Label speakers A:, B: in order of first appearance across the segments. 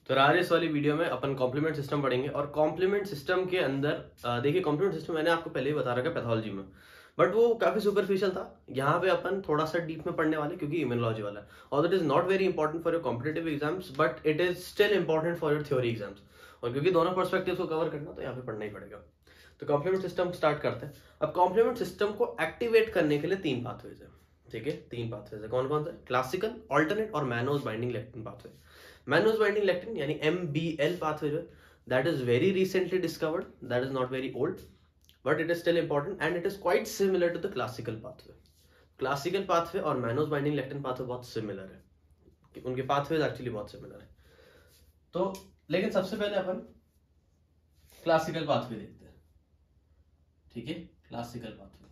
A: तो आज इस वाली वीडियो में अपन कॉम्प्लीमेंट सिस्टम पढ़ेंगे और कॉम्प्लीमेंट सिस्टम के अंदर देखिए कॉम्प्लीमेंट सिस्टम मैंने आपको पहले ही बता रखा है पैथोलॉजी में, बट वो काफी सुपरफिशियल था। यहाँ पे अपन थोड़ा सा डीप में पढ़ने वाले क्योंकि इम्यूनोलॉजी वाला है और it is not very important for your competitive exams but it is still important for your theory exams. और क्योंकि दोनों पर्सपेक्टिव को कवर करना तो यहाँ पे पढ़ना ही पड़ेगा। तो कॉम्प्लीमेंट सिस्टम स्टार्ट करते हैं। अब कॉम्प्लीमेंट सिस्टम को एक्टिवेट करने के लिए 3 पाथवेज है, ठीक है। 3 पाथवेज है, कौन कौन से? क्लासिकल, ऑल्टरनेट और mannose binding lectin pathway. Mannose binding lectin यानी MBL पाथवे जो है that is very recently discovered, that is not very old but it is still important and it is quite similar to the classical pathway. Classical pathway और mannose binding lectin pathway बहुत similar है, उनके pathways actually बहुत similar है। तो लेकिन सबसे पहले अपन क्लासिकल पाथवे देखते हैं, ठीक है। क्लासिकल पाथवे,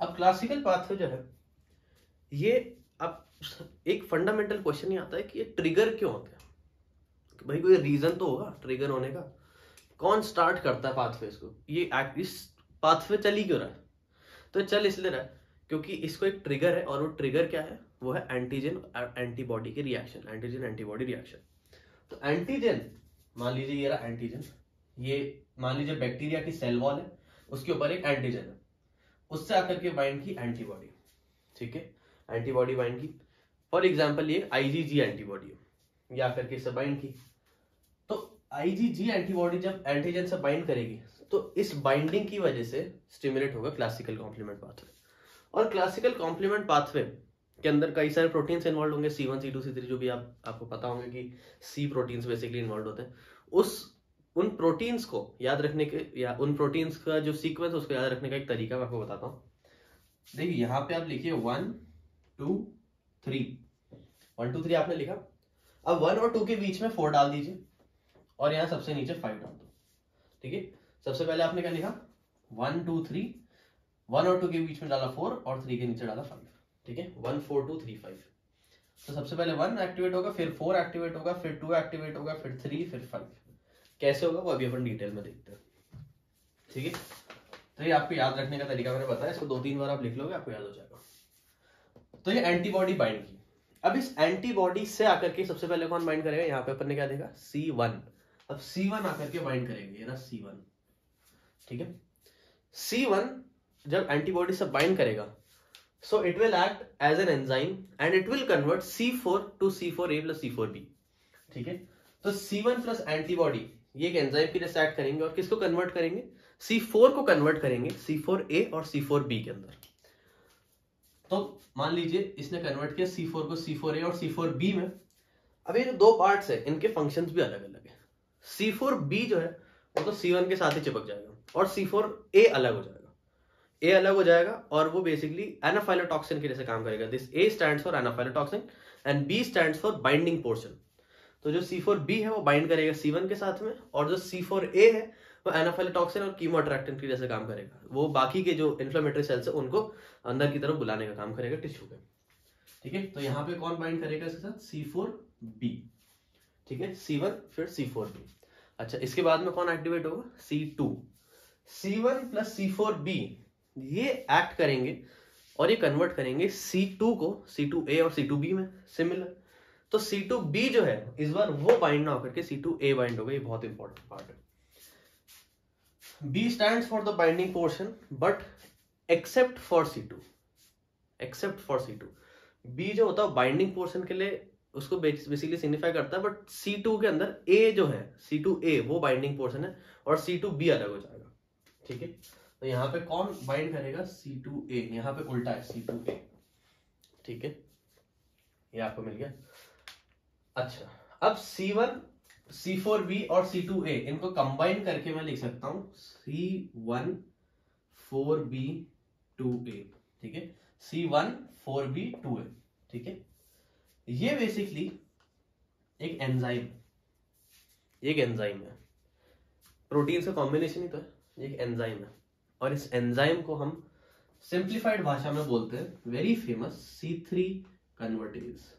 A: अब क्लासिकल पाथवे जो है ये अब एक फंडामेंटल क्वेश्चन ही आता है कि ये ट्रिगर क्यों होते हैं। भाई कोई रीजन तो होगा ट्रिगर होने का, कौन स्टार्ट करता है पाथवे को, ये इस पाथवे चल ही क्यों रहा है? तो चल इसलिए रहा है क्योंकि इसको एक ट्रिगर है और वो ट्रिगर क्या है? वो है एंटीजन और एंटीबॉडी के रिएक्शन, एंटीजन एंटीबॉडी रिएक्शन। तो एंटीजन मान लीजिए ये रहा एंटीजन, ये मान लीजिए बैक्टीरिया की सेल वॉल है, उसके ऊपर एक एंटीजन है, उससे आकर के बाइंड की एंटीबॉडी, ठीक है। एंटीबॉडी बाइंड की, फॉर एग्जांपल ये IgG एंटीबॉडी है, या करके इससे बाइंड की। तो IgG एंटीबॉडी जब एंटीजन से बाइंड करेगी तो इस बाइंडिंग की वजह से स्टिमुलेट होगा क्लासिकल कॉम्प्लीमेंट पाथवे। और क्लासिकल कॉम्प्लीमेंट पाथवे के अंदर कई सारे प्रोटीन्स इन्वॉल्व होंगे, C1 C2 C3 जो भी आपको पता होंगे कि C प्रोटीन्स बेसिकली इन्वॉल्व होते हैं। उन प्रोटीन्स को याद रखने के या उन प्रोटीन्स का जो सीक्वेंस उसको याद रखने का एक तरीका मैं आपको बताता हूँ। देखिए यहाँ पे आप लिखिए 1 2 3, 1 2 3 आपने लिखा। अब 1 और 2 के बीच में 4 डाल दीजिए और यहाँ सबसे नीचे 5 डाल दो, ठीक है। सबसे पहले आपने क्या लिखा? 1 2 3, 1 और 2 के बीच में डाला 4 और 3 के नीचे डाला 5, ठीक है। 1 4 2 3 5। तो सबसे पहले 1 एक्टिवेट होगा, फिर 4 एक्टिवेट होगा, फिर 2 एक्टिवेट होगा, फिर 3, फिर 5। कैसे होगा वो अभी अपन डिटेल में देखते हैं, ठीक है। तो ये आपको याद रखने का तरीका मैंने बताया, इसको 2-3 बार आप लिख लोगे आपको याद हो जाएगा। तो ये एंटीबॉडी बाइंड की। अब इस एंटीबॉडी से आकर के सबसे पहले कौन बाइंड करेगा? यहाँ पे अपन ने क्या देखा? C1। अब C1 आकर के बाइंड करेंगे, ये ना C1, ठीक है। C1 जब एंटीबॉडी से बाइंड करेगा so it will act as an enzyme and it will convert C4 to C4A plus C4B, ठीक है। तो C1 प्लस एंटीबॉडी ये एक एंजाइम की तरह एक्ट करेंगे और किसको कन्वर्ट करेंगे? C4 को कन्वर्ट करेंगे C4A और C4B के अंदर। तो मान लीजिए इसने कन्वर्ट किया C4 को C4A और C4B में। अब ये जो 2 पार्ट्स है इनके फंक्शंस भी अलग अलग है। C4B जो है वो तो C1 के साथ ही चिपक जाएगा और C4A अलग हो जाएगा, A अलग हो जाएगा और वो बेसिकली एनाफाइलोटॉक्सिन की जैसे काम करेगा। This A stands for anaphylatoxin and B stands for binding portion. तो जो C4B है वो बाइंड करेगा C1 के साथ में और जो C4A है वो एनाफाइलोटॉक्सिन और कीमो अट्रैक्टेंट की जैसे काम करेगा। वो बाकी के जो इन्फ्लेमेटरी सेल्स है उनको अंदर की तरफ बुलाने का काम करेगा टिश्यू पे, ठीक है। तो यहाँ पे कौन बाइंड करेगा इसके साथ? C4B, ठीक है। C1 फिर C4B। अच्छा, इसके बाद में कौन एक्टिवेट होगा? C2। C1 प्लस C4B ये एक्ट करेंगे और ये कन्वर्ट करेंगे C2 को C2A और C2B में सिमिलर। तो C2B जो है इस बार वो बाइंड ना होकर के C2A बाइंड होगा, ये बहुत इंपॉर्टेंट पार्ट है। B stands for the binding portion but except for C2, except for C2। B जो होता है बाइंडिंग पोर्शन के लिए उसको बेसिकली सिग्निफाई करता है, बट C2 के अंदर A जो है C2A वो बाइंडिंग पोर्शन है और C2B अलग हो जाएगा, ठीक है। तो यहाँ पे कौन बाइंड करेगा? C2A, यहाँ पे उल्टा है C2A, ठीक है। ये आपको मिल गया। अच्छा, अब C1 C4B और C2A इनको कंबाइन करके मैं लिख सकता हूं C1 4B 2A, ठीक है। C1 4B 2A, ठीक है। ये बेसिकली एक एंजाइम है, प्रोटीन का कॉम्बिनेशन ही तो है, एक एंजाइम है। और इस एंजाइम को हम सिंप्लीफाइड भाषा में बोलते हैं वेरी फेमस C3 कन्वर्टेज,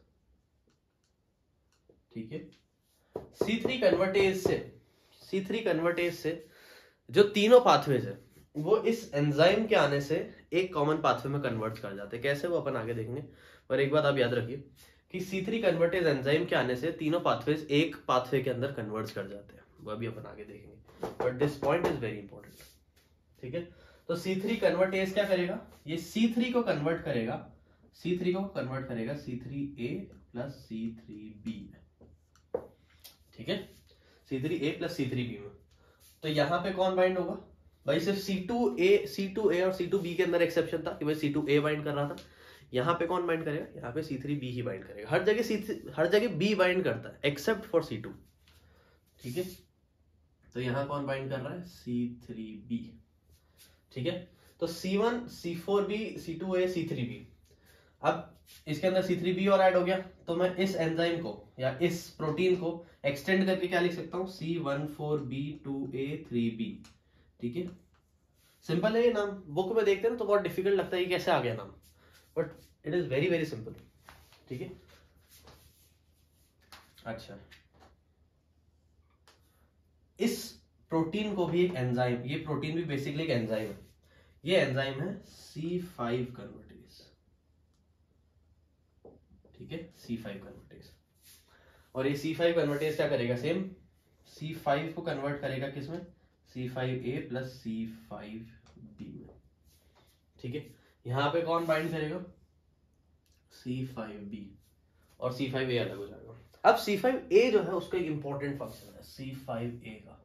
A: ठीक है। C3 कन्वर्टेज से जो तीनों पाथवेज है वो इस एंजाइम के आने से एक कॉमन पाथवे में कन्वर्ट कर जाते हैं। कैसे वो अपन आगे देखेंगे, पर एक बात आप याद रखिए कि C3 कन्वर्टेज एंजाइम के आने से तीनों पाथवेज एक पाथवे के अंदर कन्वर्ट कर जाते हैं, वो अभी अपन आगे देखेंगे, but this point is very important. ठीक है, तो C3 कन्वर्टेज क्या करेगा, ये C3 को कन्वर्ट करेगा, C3 को कन्वर्ट करेगा C3A प्लस C3B में। ठीक है, C3A प्लस C3B में। तो यहाँ पे कौन बाइंड होगा भाई, सिर्फ C2A और C2B के अंदर एक्सेप्शन था कि भाई C2A बाइंड कर रहा था, यहाँ पे कौन बाइंड करेगा, यहाँ पे C3B ही बाइंड करेगा। हर जगह B बाइंड करता है एक्सेप्ट फॉर C2। ठीक है, तो यहाँ कौन बाइंड कर रहा है, C3B। ठीक है, तो C1 C4B C2A C3B। अब इसके अंदर C3B और ऐड हो गया, तो मैं इस एंजाइम को या इस प्रोटीन को एक्सटेंड करके क्या लिख सकता हूँ, C14B2A3B। ठीक है, सिंपल है ये नाम, बुक में देखते हैं तो बहुत डिफिकल्ट लगता है ये कैसे आ गया नाम, but it is very very simple. ठीक है, अच्छा, इस प्रोटीन को भी एक एंजाइम, ये प्रोटीन भी बेसिकली एक एंजाइम है, ये एंजाइम है C5 कन्वर्टेज। ठीक है, C5 कन्वर्टेज, और ये C5 कन्वर्टेज क्या करेगा, सेम C5 को कन्वर्ट करेगा किसमें, C5A प्लस C5B में। ठीक है, यहां पे कौन बाइंड करेगा, C5B, और C5A अलग हो जाएगा। अब C5A जो है उसका एक इंपॉर्टेंट फंक्शन है C5A का,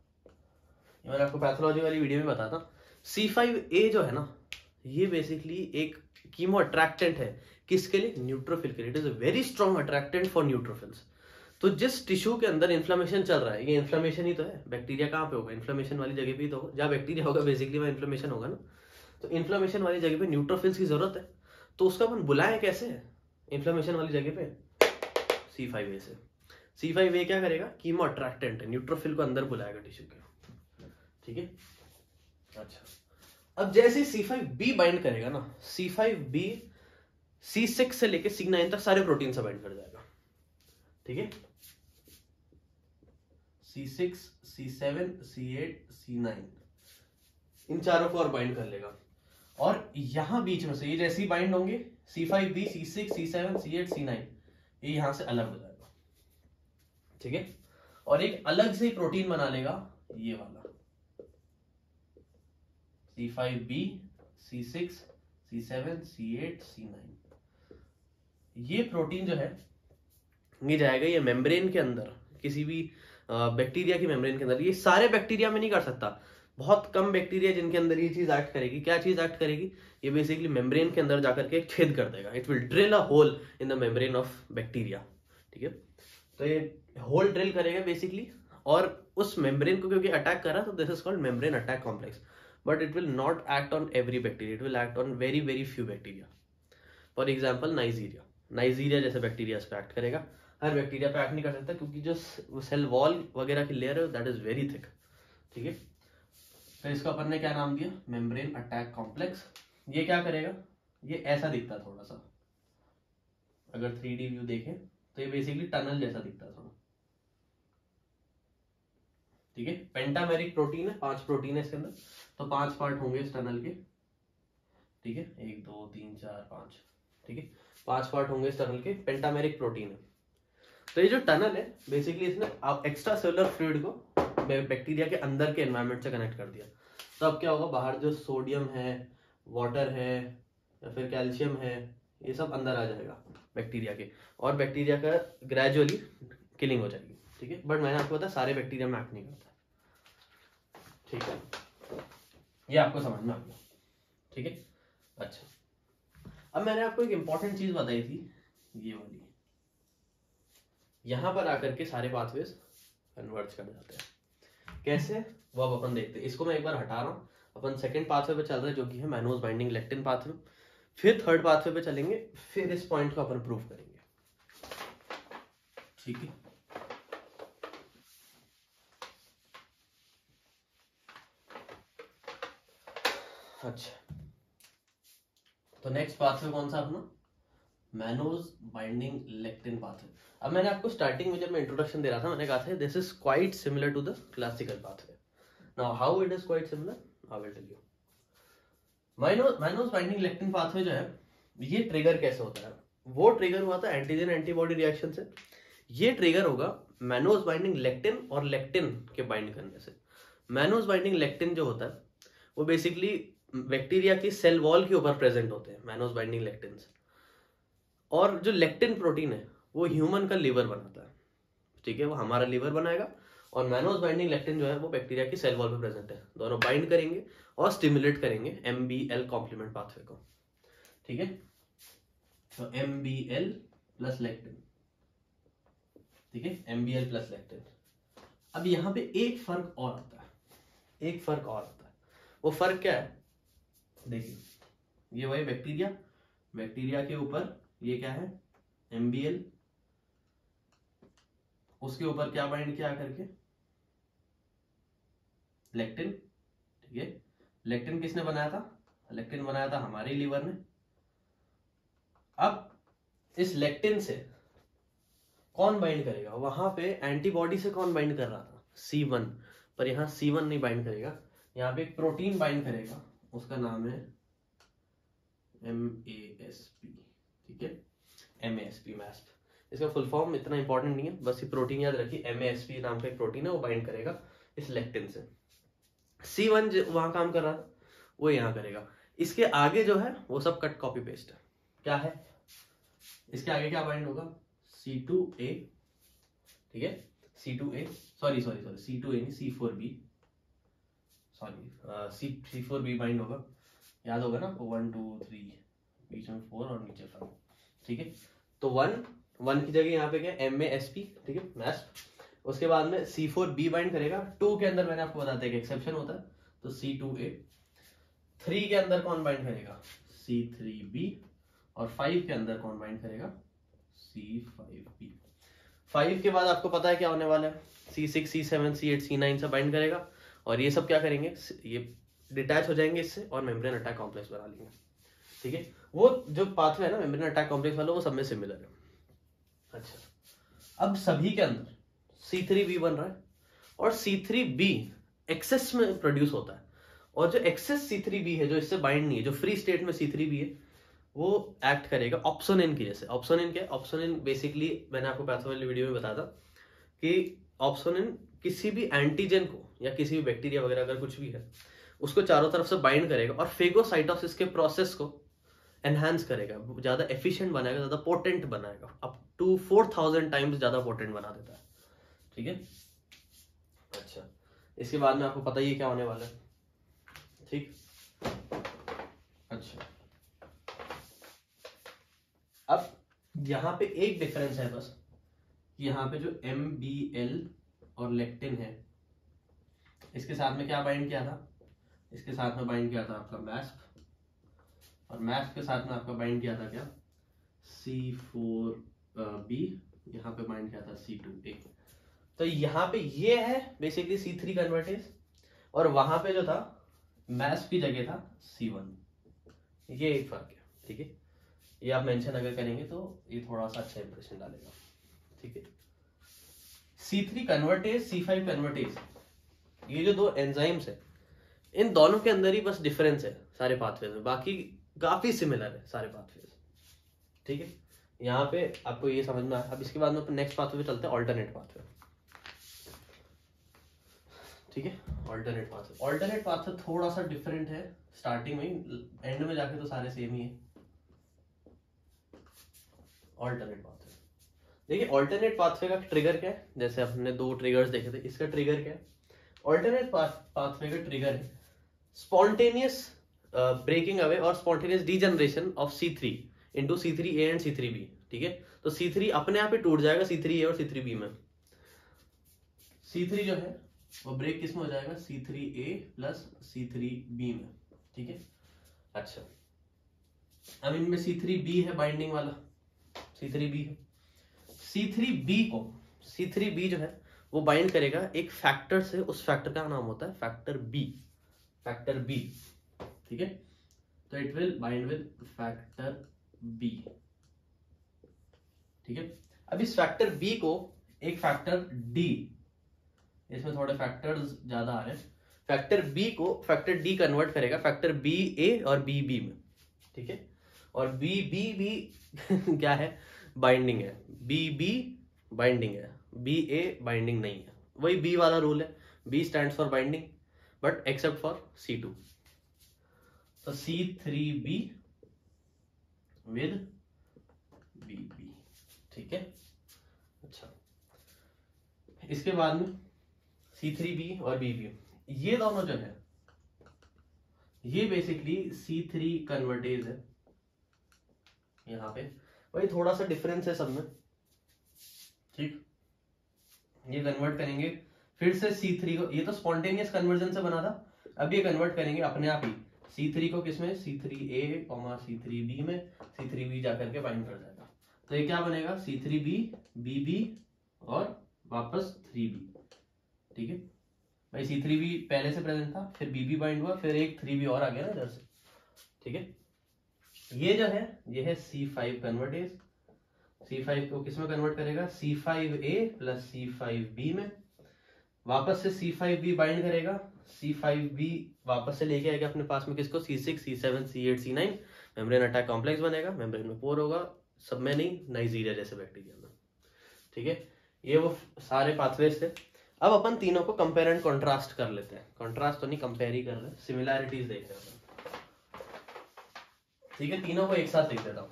A: ये मैंने आपको पैथोलॉजी वाली वीडियो में बताया था। C5A जो है ना, ये बेसिकली एक कीमो अट्रैक्टेंट है, किसके लिए, न्यूट्रोफिल के लिए। It is a very strong attractant for neutrophils. तो जिस टिश्यू के अंदर इन्फ्लेमेशन चल रहा है, ये इन्फ्लेमेशन ही तो है, बैक्टीरिया कहाँ पे होगा, इन्फ्लेमेशन वाली जगह पे ही तो होगा, जहाँ बैक्टीरिया होगा बेसिकली वहाँ इन्फ्लेमेशन होगा ना। तो इन्फ्लेमेशन वाली जगह पे न्यूट्रोफिल्स की जरूरत है, तो उसका अपन बुलाएं कैसे इन्फ्लेमेशन वाली जगह पे, C5A से। C5A क्या करेगा, कीमो अट्रैक्टेंट है, न्यूट्रोफिल को अंदर बुलाएगा टिश्यू के। ठीक है, अच्छा, अब जैसे C5B बाइंड करेगा ना, C5B C6 से लेके C9 तक सारे प्रोटीन से बाइंड कर जाएगा। ठीक है, C6 C7 C8 C9 इन चारों को और बाइंड कर लेगा, और यहां बीच में से ये जैसे ही बाइंड होंगे C5B C6 C7 C8 C9, ये यहां से अलग हो जाएगा। ठीक है, और एक अलग से प्रोटीन बना लेगा, ये वाला C5B C6 C7 C8 C9। ये प्रोटीन जो है ये जाएगा, ये मेम्ब्रेन के अंदर, किसी भी बैक्टीरिया की मेम्ब्रेन के अंदर। ये सारे बैक्टीरिया में नहीं कर सकता, बहुत कम बैक्टीरिया जिनके अंदर ये चीज एक्ट करेगी। क्या चीज एक्ट करेगी, ये बेसिकली मेम्ब्रेन के अंदर जाकर के एक छेद कर देगा। It will drill a hole in the membrane of bacteria. ठीक है, तो ये होल ड्रिल करेगा बेसिकली, और उस मेम्ब्रेन को क्योंकि अटैक कर रहा है, तो this is called membrane attack complex. But it will not act on every bacteria, it will act on very very few bacteria. For example Nigeria जैसे बैक्टीरिया पे एक्ट करेगा, हर बैक्टीरिया पे एक्ट नहीं कर सकता, क्योंकि जो सेल वॉल वगैरह की लेयर है दैट इज वेरी थिक। ठीक है, तो इसको अपन ने क्या नाम दिया, मेम्ब्रेन अटैक कॉम्प्लेक्स। ये क्या करेगा, ये ऐसा दिखता है थोड़ा सा, अगर 3D व्यू देखें तो ये बेसिकली टनल जैसा दिखता है थोड़ा। ठीक है, पेंटामेरिक प्रोटीन है, 5 प्रोटीन है इसके अंदर, तो 5 पार्ट होंगे इस टनल के। ठीक है, 1 2 3 4 5। ठीक है, 5 पार्ट होंगे इस टनल के, पेंटामेरिक प्रोटीन है। तो ये जो टनल है बेसिकली इसने एक्स्ट्रा सेलुलर फ्लूइड को बैक्टीरिया के अंदर के एनवायरनमेंट से कनेक्ट कर दिया। तो अब क्या होगा, बाहर जो सोडियम है, वाटर है या फिर कैल्शियम है, ये सब अंदर आ जाएगा बैक्टीरिया के, और बैक्टीरिया का ग्रेजुअली किलिंग हो जाएगी। ठीक है, बट मैंने आपको बताया सारे बैक्टीरिया में एक्ट नहीं करता। ठीक है, ये आपको समझ में आ गया। ठीक है, अच्छा, अब मैंने आपको एक इंपॉर्टेंट चीज बताई थी, ये वाली, यहां पर आकर के सारे पाथवेज कन्वर्ज कर जाते हैं। कैसे, वो अब अपन देखते हैं। इसको मैं एक बार हटा रहा हूँ, अपन सेकंड पाथवे पे चल रहे हैं जो कि है मैनोज बाइंडिंग लेक्टिन पाथवे, फिर थर्ड पाथवे पे चलेंगे, फिर इस पॉइंट को अपन प्रूव करेंगे। ठीक है, अच्छा, तो नेक्स्ट पाथवे कौन सा अपना, मैनोज बाइंडिंग लेक्टिन पाथवे। अब मैंने आपको स्टार्टिंग में जब मैं इंट्रोडक्शन दे रहा था, मैंने कहा था this is quite similar to the classical pathway. Now how it is quite similar, I will tell you. Mannose binding lectin pathway जो है, ये ट्रिगर कैसे होता है, वो ट्रिगर हुआ था एंटीजन एंटीबॉडी रिएक्शन से। ये ट्रिगर होगा मैनोज बाइंडिंग लेक्टिन और लेक्टिन के बाइंड करने से। मैनोज बाइंडिंग लेक्टिन जो होता है वो बेसिकली बैक्टीरिया की सेल वॉल के ऊपर प्रेजेंट होते हैं मैनोज बाइंडिंग लेक्टिन से। और जो लेक्टिन प्रोटीन है वो ह्यूमन का लीवर बनाता है, ठीक है, वो हमारा लीवर बनाएगा। और मैनोज बाइंडिंग लेक्टिन जो है वो बैक्टीरिया की सेल वॉल पे प्रेजेंट है, दोनों बाइंड करेंगे और स्टिमुलेट करेंगे MBL कॉम्प्लीमेंट पाथवे को, ठीक है। तो MBL प्लस लेक्टिन, ठीक है, MBL प्लस लेक्टिन। अब यहाँ पे एक फर्क और आता है, एक फर्क और आता है। वो फर्क क्या है, देखिए ये वही बैक्टीरिया, बैक्टीरिया के ऊपर ये क्या है MBL, उसके ऊपर क्या बाइंड किया करके लेक्टिन, ठीक है। लेक्टिन किसने बनाया था, लेक्टिन बनाया था हमारे लीवर ने। अब इस लेक्टिन से कौन बाइंड करेगा, वहां पे एंटीबॉडी से कौन बाइंड कर रहा था C1, पर यहाँ C1 नहीं बाइंड करेगा, यहाँ पे एक प्रोटीन बाइंड करेगा, उसका नाम है MASP, ठीक है, MASP। इसका फुल फॉर्म इतना इंपॉर्टेंट नहीं है, बस ये प्रोटीन याद रखिए, MASP नाम का एक प्रोटीन है, वो बाइंड करेगा इस लेक्टिन से। C1 वहां काम कर रहा था वो यहाँ करेगा। इसके आगे जो है वो सब कट कॉपी पेस्ट है। क्या है इसके आगे, क्या बाइंड होगा C2A, ठीक है, C2A, सॉरी C2A नहीं C4B, सॉरी C4B बाइंड होगा, याद होगा ना, 1 2 3 बीच में 4 और नीचे 5, ठीक है। तो 1 की जगह यहाँ पे क्या MASP, ठीक है, MASP। उसके बाद में C4B बाइंड करेगा। 2 के अंदर मैंने आपको बताया कि एक्सेप्शन होता है, तो C2A। 3 के अंदर कौन बाइंड करेगा C3B, और 5 के अंदर कौन बाइंड करेगा C5B। 5 के बाद आपको पता है क्या होने वाला है, C6 C7 C8 C9 से बाइंड करेगा, और ये सब क्या करेंगे, ये डिटैच हो जाएंगे इससे और मेम्ब्रेन अटैक कॉम्प्लेक्स बना लेंगे, ठीक है। वो जो पाथवे है ना मेम्ब्रेन अटैक कॉम्प्लेक्स वाला, वो सब में सिमिलर है। अच्छा, अब सभी के अंदर C3B बन रहा है, और C3B एक्सेस में प्रोड्यूस होता है, और जो एक्सेस C3B है, जो इससे बाइंड नहीं है, जो फ्री स्टेट में C3B है, वो एक्ट करेगा ऑप्सोनिन की जैसे। ऑप्सोनिन क्या है, ऑप्सोनिन बेसिकली मैंने आपको पैथो वाली वीडियो में बताया था कि ऑप्सोनिन किसी भी एंटीजन को या किसी भी बैक्टीरिया वगैरह अगर कुछ भी है उसको चारों तरफ से बाइंड करेगा और फेगोसाइटोसिस के प्रोसेस को एनहांस करेगा, ज्यादा एफिशिएंट बनाएगा, ज्यादा पोटेंट बनाएगा, अप टू 4000 टाइम्स ज्यादा पोटेंट बना देता है, ठीक है। अच्छा, इसके बाद में आपको पता ही है क्या होने वाला है, ठीक। अच्छा, अब यहाँ पे एक डिफरेंस है बस, यहाँ पे जो MBL और लेक्टिन है, इसके साथ में क्या बाइंड किया था, इसके साथ में बाइंड किया था आपका MASP, और MASP के साथ में आपका बाइंड किया था क्या C4B, यहाँ पे बाइंड किया था C2A। तो यहाँ पे ये है बेसिकली C3 कन्वर्टेज, और वहां पे जो था MASP की जगह था C1, ये एक फर्क है, ठीक है। ये आप मेंशन अगर करेंगे तो ये थोड़ा सा अच्छा इंप्रेशन डालेगा, ठीक है। C3 कन्वर्टेज C5 कन्वर्टेज, ये जो दो एंजाइम्स है, इन दोनों के अंदर ही बस डिफरेंस है सारे पाथवेज में, बाकी काफी सिमिलर है सारे पाथवेज, ठीक है। यहाँ पे आपको ये समझना है। अब इसके बाद में अपन नेक्स्ट पाथवे पे चलते हैं, ऑल्टरनेट पाथवे, ठीक है। ऑल्टरनेट पाथवे थोड़ा सा डिफरेंट है स्टार्टिंग में, एंड में जाके तो सारे सेम ही है। ऑल्टरनेट पाथवे, देखिए ऑल्टरनेट पाथवे का ट्रिगर क्या है, जैसे हमने 2 ट्रिगर्स देखे थे, इसका ट्रिगर क्या है, ऑल्टरनेट पाथवे का ट्रिगर है स्पॉन्टेनियस ब्रेकिंग अवे और spontaneous degeneration of C3 into C3A and C3B, ठीक है। तो C3 अपने आप ही टूट जाएगा C3A और C3B में। C3 जो है वो ब्रेक किस में हो जाएगा C3A प्लस C3B में, ठीक है। अच्छा, अब इनमें C3B है बाइंडिंग वाला, C3B है। C3B जो है वो बाइंड करेगा एक फैक्टर से, उस फैक्टर का नाम होता है फैक्टर बी, ठीक है। तो it will bind with factor B, ठीक है। अब इस फैक्टर बी को एक फैक्टर डी, इसमें थोड़े फैक्टर्स ज्यादा आ रहे हैं, फैक्टर बी को फैक्टर डी कन्वर्ट करेगा फैक्टर बी ए और बी बी में, ठीक है। और बी बी भी क्या है, बाइंडिंग है, बी बी बाइंडिंग है, बी ए बाइंडिंग नहीं है। वही बी वाला रूल है, B stands for binding but except for C2। तो C3B विद BB, ठीक है। अच्छा, इसके बाद में C3B और BB, ये दोनों जो है ये बेसिकली C3 कन्वर्टेज है। यहाँ पे वही थोड़ा सा डिफरेंस है सब में, ठीक। ये कन्वर्ट करेंगे फिर से C3 को, ये तो स्पॉन्टेनियस कन्वर्जन से बना था, अब ये कन्वर्ट करेंगे अपने आप ही C3 को किसमें, C3A, C3B में, C3B जाकर के बाइंड कर जाएगा। तो ये क्या बनेगा, C3B BB और वापस 3B, ठीक है भाई। C3B पहले से प्रेजेंट था, फिर BB बाइंड हुआ, फिर एक 3B और आ गया ना इधर से, ठीक है। ये जो है ये है C5 कन्वर्टेज, C5 को किसमें कन्वर्ट करेगा, C5A प्लस C5B में, वापस से C5B बाइंड करेगा, C5B वापस से लेके आएगा अपने पास में किसको, C6 C7 C8 C9, membrane attack complex बनेगा, मेम्ब्रेन में पोर होगा, सब में नहीं, नाइजीरिया जैसे बैक्टीरिया में, ठीक है। ये वो सारे पाथवेज थे। अब अपन तीनों को कंपेयर एंड कॉन्ट्रास्ट कर लेते हैं, कॉन्ट्रास्ट तो नहीं, कंपेयर ही कर रहे हैं, सिमिलैरिटीज देख रहे हैं, ठीक है। तीनों को एक साथ लिख देता हूँ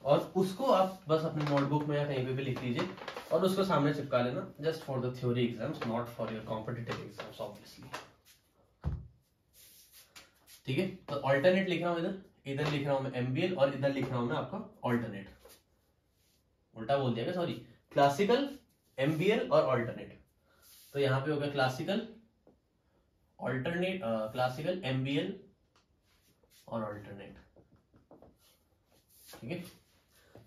A: और उसको आप बस अपने नोटबुक में या कहीं पे भी लिख लीजिए और उसको सामने चिपका लेना, just for the theory exams, not for your competitive exams obviously, ठीक है। तो ऑल्टरनेट लिख रहा हूं, इधर लिख रहा हूं मैं MBL और इधर लिख रहा हूं मैं आपका ऑल्टरनेट, उल्टा बोल दिया, सॉरी, क्लासिकल MBL और ऑल्टरनेट। तो यहाँ पे होगा क्लासिकल ऑल्टरनेट, क्लासिकल MBL और ऑल्टरनेट, ठीक है।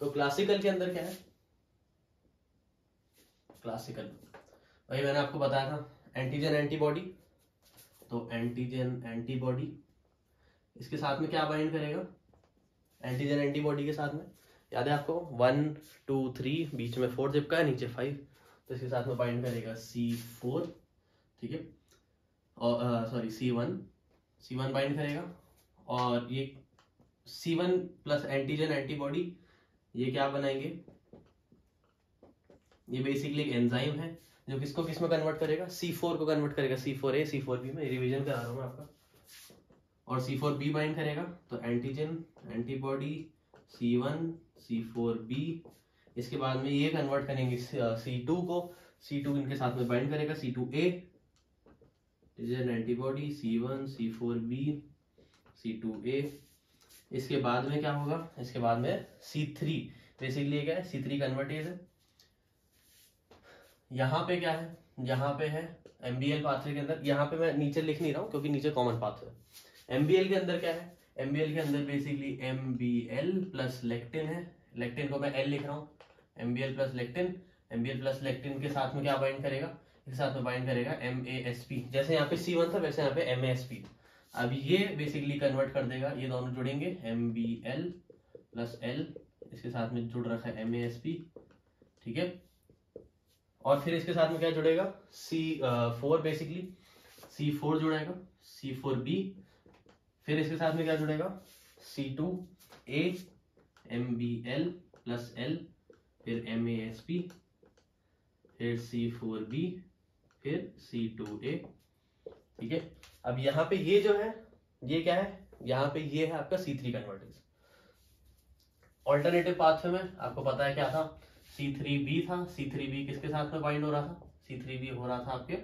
A: तो क्लासिकल के अंदर क्या है, क्लासिकल वही मैंने आपको बताया था, एंटीजन एंटीबॉडी, तो एंटीजन एंटीबॉडी इसके साथ में क्या बाइंड करेगा, एंटीजन एंटीबॉडी के साथ में याद है आपको 1 2 3 बीच में 4 चिपका है, नीचे 5, तो इसके साथ में बाइंड करेगा C4, ठीक है, और सॉरी C1 बाइंड करेगा, और ये C1 प्लस एंटीजन एंटीबॉडी ये क्या बनाएंगे, ये बेसिकली एक एंजाइम है जो किसको किस में कन्वर्ट करेगा, C4 को कन्वर्ट करेगा C4A C4B में, रिवीजन करा रहा हूं मैं आपका, और C4B बाइंड करेगा, तो एंटीजन एंटीबॉडी C1 C4B, इसके बाद में ये कन्वर्ट करेंगे C2 को, C2 इनके साथ में बाइंड करेगा C2A, antigen antibody C1 C4B C2A, इसके बाद में क्या होगा, इसके बाद में C3, बेसिकली क्या है, C3 कन्वर्टेज है। यहाँ पे क्या है, यहाँ पे है MBL पाथवे के अंदर, यहाँ पे मैं नीचे लिख नहीं रहा हूँ क्योंकि नीचे कॉमन पाथवे है। MBL के अंदर क्या है, MBL के अंदर बेसिकली MBL प्लस लेक्टिन है, लेक्टिन को मैं L लिख रहा हूँ, MBL plus lectin, MBL plus lectin के साथ में क्या बाइंड करेगा, इसके साथ में बाइंड करेगा MASP, जैसे यहाँ पे C1 था वैसे यहाँ पे MASP। अब ये बेसिकली कन्वर्ट कर देगा, ये दोनों जुड़ेंगे, MBL प्लस L, इसके साथ में जुड़ रखा है MASP, ठीक है। और फिर इसके साथ में क्या जुड़ेगा, C4, बेसिकली C4 जुड़ेगा, C4B, फिर इसके साथ में क्या जुड़ेगा, C2A, MBL प्लस L, फिर MASP, फिर C4B, फिर C2A, ठीक है। अब यहाँ पे ये जो है ये क्या है, यहाँ पे ये है आपका C3 कन्वर्टेज। ऑल्टरनेटिव पाथवे में आपको पता है क्या था, C3B था, C3B किसके साथ में बाइंड हो रहा था, C3B हो रहा था आपके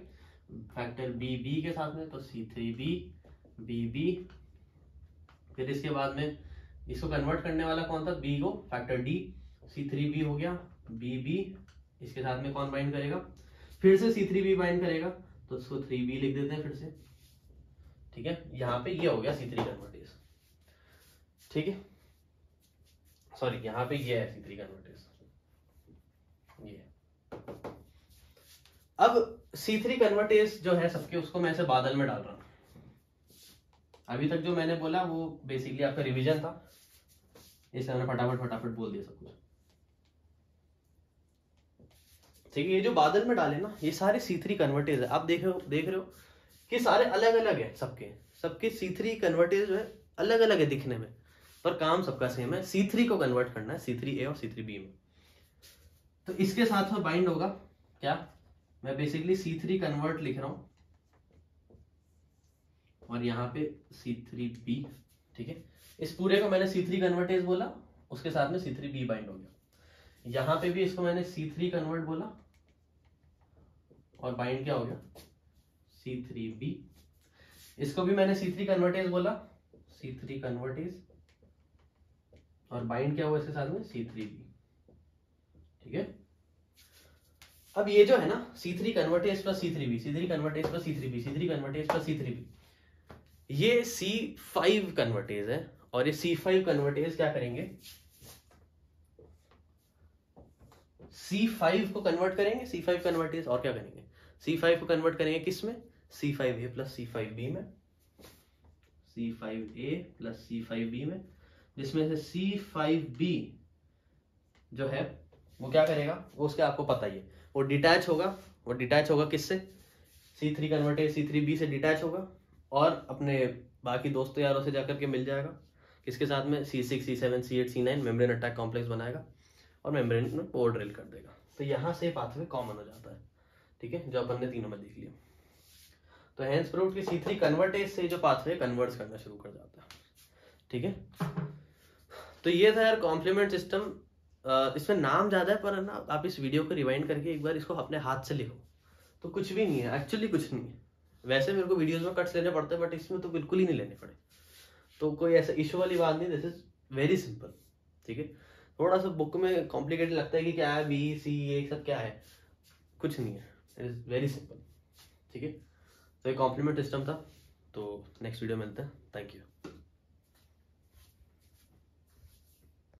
A: फैक्टर BB के साथ में, तो C3B BB, फिर इसके बाद में इसको कन्वर्ट करने वाला कौन था, B को, फैक्टर D, C3B हो गया, BB, इसके साथ में कौन बाइंड करेगा, फिर से C3B बाइंड करेगा, तो उसको 3B लिख देते हैं फिर से, ठीक है। यहाँ पे ये हो गया C3 कन्वर्टेज, ठीक है, सॉरी यहाँ पे ये है C3 कन्वर्टेज, ये। अब C3 कन्वर्टेज जो है सबके, उसको मैं ऐसे बादल में डाल रहा हूं। अभी तक जो मैंने बोला वो बेसिकली आपका रिवीजन था, इसे मैंने फटाफट बोल दिया सब कुछ, ठीक है। ये जो बादल में डाले ना, ये सारे C3 कन्वर्टेज है। आप देख रहे हो कि सारे अलग अलग है, सबके C3 कन्वर्टेज जो है अलग अलग है दिखने में, पर काम सबका सेम है, C3 को कन्वर्ट करना है C3A और C3B में। तो इसके साथ में बाइंड होगा क्या, मैं बेसिकली C3 कन्वर्ट लिख रहा हूं और यहाँ पे C3B, ठीक है। इस पूरे को मैंने C3 कन्वर्टेज बोला, उसके साथ में C3B बाइंड हो गया। यहाँ पे भी इसको मैंने C3 कन्वर्ट बोला और बाइंड क्या हो गया C3B। इसको भी मैंने C3 कन्वर्टेज बोला, C3 कन्वर्टेज, और बाइंड क्या हुआ इसके साथ में C3B, ठीक है। अब ये जो है ना C3 convertase plus C3B, C3 convertase plus C3B, C3 convertase plus C3B, ये C5 कन्वर्टेज है। और ये C5 कन्वर्टेज क्या करेंगे, C5 को कन्वर्ट करेंगे, C5 कन्वर्टेज, और क्या करेंगे C5 को कन्वर्ट करेंगे किस में, C5A प्लस C5B में, C5A प्लस C5B में, जिसमें से C5B जो है वो क्या करेगा, वो उसके आपको पता ही है, वो डिटैच होगा। वो डिटैच होगा किससे, C3 कन्वर्टेज C3B से डिटैच होगा और अपने बाकी दोस्तों यारों से जाकर के मिल जाएगा किसके साथ में, C6 C7 C8 C9 membrane attack complex बनाएगा और मेम्ब्रेन में पोर ड्रिल कर देगा। तो यहाँ से पाथवे कॉमन हो जाता है, ठीक है, जो अपन ने तीनों में देख लिया। तो हेंस प्रूव्ड कि C3 कन्वर्टेज से जो पाथवे कन्वर्ट्स करना शुरू कर जाता है, ठीक है। तो ये था यार कॉम्प्लीमेंट सिस्टम। इसमें नाम ज्यादा है पर ना, आप इस वीडियो को रिवाइंड करके एक बार इसको अपने हाथ से लिखो तो कुछ भी नहीं है, एक्चुअली कुछ नहीं है। वैसे मेरे को वीडियोस में कट्स लेने पड़ते हैं बट इसमें तो बिल्कुल ही नहीं लेने पड़े, तो कोई ऐसा इशू वाली बात नहीं, दिस इज वेरी सिंपल, ठीक है। थोड़ा सा बुक में कॉम्प्लिकेटेड लगता है कि क्या है बी सी ये सब क्या है, कुछ नहीं है, इट इज वेरी सिंपल, ठीक है। तो ये कॉम्प्लीमेंट सिस्टम था, तो नेक्स्ट वीडियो मिलते हैं, थैंक यू।